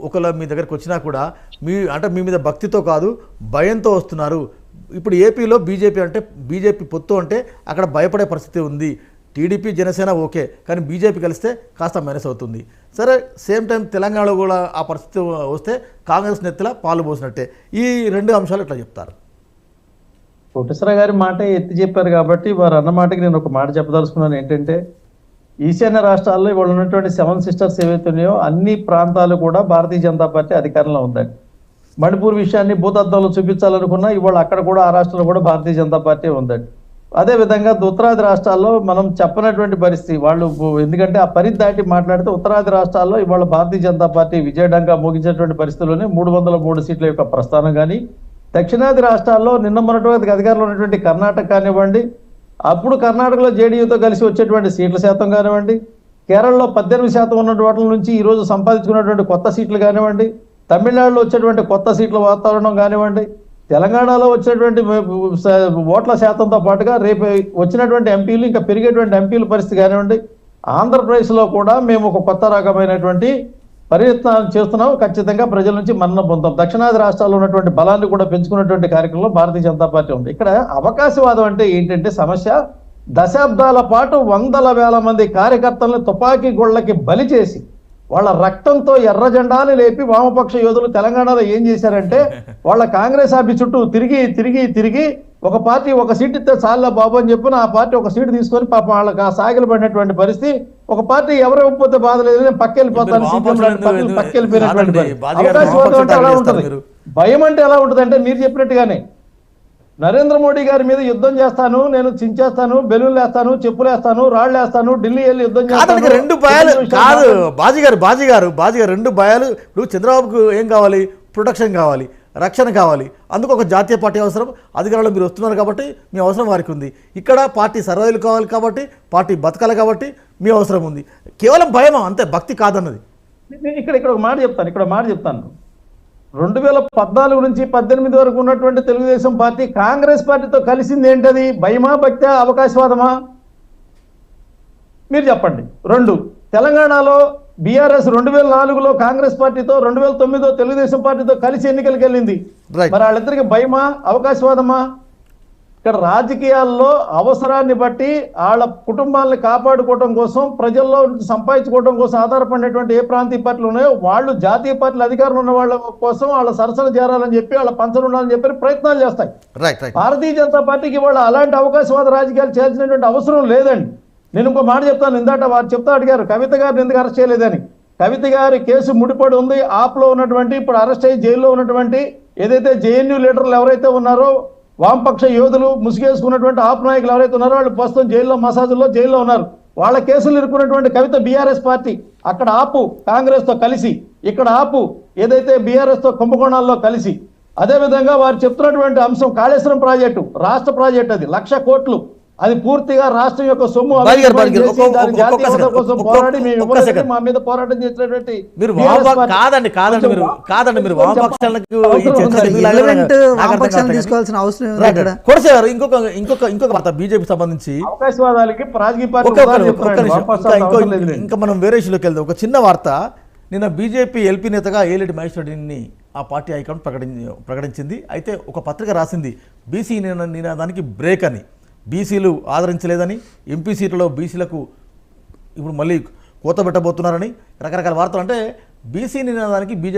ఒకళ్ళ మీ దగ్గరికి వచ్చినా కూడా మీ మీద భక్తితో కాదు భయంతో వస్తున్నారు. ఇప్పుడు ఏపీలో బీజేపీ పొత్తు అంటే అక్కడ భయపడే పరిస్థితి ఉంది. టీడీపీ జనసేన ఓకే, కానీ బీజేపీ కలిస్తే కాస్త మైనస్ అవుతుంది. సరే, సేమ్ టైం తెలంగాణలో కూడా ఆ పరిస్థితి వస్తే కాంగ్రెస్ నెత్తిలా పాలు పోసినట్టే. ఈ రెండు అంశాలు ఎట్లా చెప్తారు? కోటేశ్వర గారి మాట ఎత్తి చెప్పారు కాబట్టి వారు అన్న మాటకి నేను ఒక మాట చెప్పదలుచుకున్నాను. ఏంటంటే ఈశాన్య రాష్ట్రాల్లో ఇవాళ ఉన్నటువంటి 7 సిస్టర్స్ ఏవైతున్నాయో అన్ని ప్రాంతాలు కూడా భారతీయ జనతా పార్టీ అధికారంలో ఉందండి. మణిపూర్ విషయాన్ని భూతద్దంలో చూపించాలనుకున్నా ఇవాళ అక్కడ కూడా ఆ రాష్ట్రంలో కూడా భారతీయ జనతా పార్టీ ఉందండి. అదేవిధంగా ఉత్తరాది రాష్ట్రాల్లో మనం చెప్పనటువంటి పరిస్థితి వాళ్ళు, ఎందుకంటే ఆ పరిధి దాటి మాట్లాడితే ఉత్తరాది రాష్ట్రాల్లో ఇవాళ భారతీయ జనతా పార్టీ విజయడంగా మోగించేటువంటి పరిస్థితుల్లోనే 303 సీట్ల యొక్క ప్రస్థానం కానీ, దక్షిణాది రాష్ట్రాల్లో నిన్న మొన్నటి అధికారంలో ఉన్నటువంటి కర్ణాటక కానివ్వండి, అప్పుడు కర్ణాటకలో జేడీయూతో కలిసి వచ్చేటువంటి సీట్ల శాతం కానివ్వండి, కేరళలో 18% ఉన్నటువంటి వాటి నుంచి ఈరోజు సంపాదించుకున్నటువంటి కొత్త సీట్లు కానివ్వండి, తమిళనాడులో వచ్చేటువంటి కొత్త సీట్ల వాతావరణం కానివ్వండి, తెలంగాణలో వచ్చినటువంటి ఓట్ల శాతంతో పాటుగా రేపు వచ్చినటువంటి ఎంపీలు ఇంకా పెరిగేటువంటి ఎంపీల పరిస్థితి కానివ్వండి, ఆంధ్రప్రదేశ్లో కూడా మేము ఒక కొత్త రకమైనటువంటి ప్రయత్నాలు చేస్తున్నాం. ఖచ్చితంగా ప్రజల నుంచి మన్నన పొందాం. దక్షిణాది రాష్ట్రాల్లో ఉన్నటువంటి బలాన్ని కూడా పెంచుకున్నటువంటి కార్యక్రమంలో భారతీయ జనతా పార్టీ ఉంది. ఇక్కడ అవకాశవాదం అంటే ఏంటంటే సమస్య, దశాబ్దాల పాటు వందల వేల మంది కార్యకర్తలను తుపాకీ గొళ్ళకి బలి చేసి వాళ్ళ రక్తంతో ఎర్ర జెండాని లేపి వామపక్ష యోధులు తెలంగాణలో ఏం చేశారంటే వాళ్ళ కాంగ్రెస్ ఆఫీస్ చుట్టూ తిరిగి ఒక పార్టీ ఒక సీట్ ఇస్తే చాలే బాబు అని చెప్పిన ఆ పార్టీ ఒక సీటు తీసుకొని పాపం వాళ్ళకి ఆ సాగిలు పడినటువంటి పరిస్థితి. ఒక పార్టీ ఎవరు ఇవ్వకపోతే బాధ లేదు, నేను పక్కెళ్ళిపోతాను, పక్కెళ్ళిపోయినటువంటి అవకాశవాదం అంటే ఎలా ఉంటుంది, భయం అంటే ఎలా ఉంటుంది అంటే మీరు చెప్పినట్టుగానే నరేంద్ర మోడీ గారి మీద యుద్ధం చేస్తాను, నేను చించేస్తాను, బెలూన్లు వేస్తాను, చెప్పులు వేస్తాను, రాళ్ళు వేస్తాను, ఢిల్లీ వెళ్ళి యుద్ధం చేస్తాను. రెండు భయాలు కాదు బాజీ గారు రెండు భయాలు. ఇప్పుడు చంద్రబాబుకు ఏం కావాలి? ప్రొటెక్షన్ కావాలి, రక్షణ కావాలి. అందుకు ఒక జాతీయ పార్టీ అవసరం. అధికారంలో మీరు వస్తున్నారు కాబట్టి మీ అవసరం వారికి ఉంది. ఇక్కడ పార్టీ సర్వైవల్ కావాలి కాబట్టి, పార్టీ బతకాలి కాబట్టి మీ అవసరం ఉంది. కేవలం భయమా అంతే, భక్తి కాదన్నది. ఇక్కడ ఒక మాట చెప్తాను. 2014 నుంచి 18 వరకు ఉన్నటువంటి తెలుగుదేశం పార్టీ కాంగ్రెస్ పార్టీతో కలిసింది ఏంటది? భయమా, భక్త్యా, అవకాశవాదమా? మీరు చెప్పండి. 2 తెలంగాణలో బీఆర్ఎస్ 2004లో కాంగ్రెస్ పార్టీతో, 2009లో తెలుగుదేశం పార్టీతో కలిసి ఎన్నికలకు వెళ్ళింది. మరి వాళ్ళిద్దరికి భయమా, అవకాశవాదమా? ఇక్కడ రాజకీయాల్లో అవసరాన్ని బట్టి వాళ్ళ కుటుంబాలను కాపాడుకోవడం కోసం, ప్రజల్లో సంపాదించుకోవడం కోసం ఆధారపడినటువంటి ఏ ప్రాంతీయ పార్టీలు ఉన్నాయో వాళ్ళు జాతీయ పార్టీలు అధికారంలో ఉన్న వాళ్ళ కోసం వాళ్ళ సరసన చేరాలని చెప్పి, వాళ్ళ పంచలు ఉండాలని చెప్పి ప్రయత్నాలు చేస్తాయి. భారతీయ జనతా పార్టీకి వాళ్ళు అలాంటి అవకాశవాద రాజకీయాలు చేయాల్సినటువంటి అవసరం లేదండి. నేను ఇంకో మాట చెప్తాను. ఇందాక వారు అడిగారు కవిత గారిని ఎందుకు అరెస్ట్ చేయలేదని. కవిత గారి కేసు ముడిపడి ఉంది. ఆప్లో ఉన్నటువంటి, ఇప్పుడు అరెస్ట్ అయ్యి జైల్లో ఉన్నటువంటి ఏదైతే జేఎన్యూ లీడర్లు ఎవరైతే ఉన్నారో, వామపక్ష యోధులు ముసుగేసుకున్నటువంటి ఆప్ నాయకులు ఎవరైతే ఉన్నారో వాళ్ళు ప్రస్తుతం జైల్లో, మసాజుల్లో జైల్లో ఉన్నారు. వాళ్ళ కేసులు ఇరుక్కున్నటువంటి కవిత బీఆర్ఎస్ పార్టీ అక్కడ ఆపు కాంగ్రెస్ తో కలిసి, ఇక్కడ ఆపు ఏదైతే బీఆర్ఎస్ తో కుంభకోణాల్లో కలిసి. అదేవిధంగా వారు చెప్తున్నటువంటి అంశం కాళేశ్వరం ప్రాజెక్టు, రాష్ట్ర ప్రాజెక్టు, అది 1,00,000 కోట్లు, అది పూర్తిగా రాష్ట్రం యొక్క సొమ్ము. మా మీద పోరాటం చేసినటువంటి మీరు ఇంకొక వార్త బీజేపీ సంబంధించి అవకాశవాదాలకి రాజకీయ పార్టీ. ఇంకా మనం వేరే ఇష్యూలోకి వెళ్దాం. ఒక చిన్న వార్త. నిన్న బీజేపీ ఎల్పీ నేతగా ఏలేటి మహేశ్వర్ రెడ్డిని ఆ పార్టీ హైకమాండ్ ప్రకటించింది. అయితే ఒక పత్రిక రాసింది బీసీ నినాదానికి బ్రేక్ అని, బీసీలు ఆదరించలేదని, ఎంపీ సీట్లలో బీసీలకు ఇప్పుడు మళ్ళీ కోత పెట్టబోతున్నారని రకరకాల వార్తలు. అంటే బీసీ నినాదానికి బీజేపీ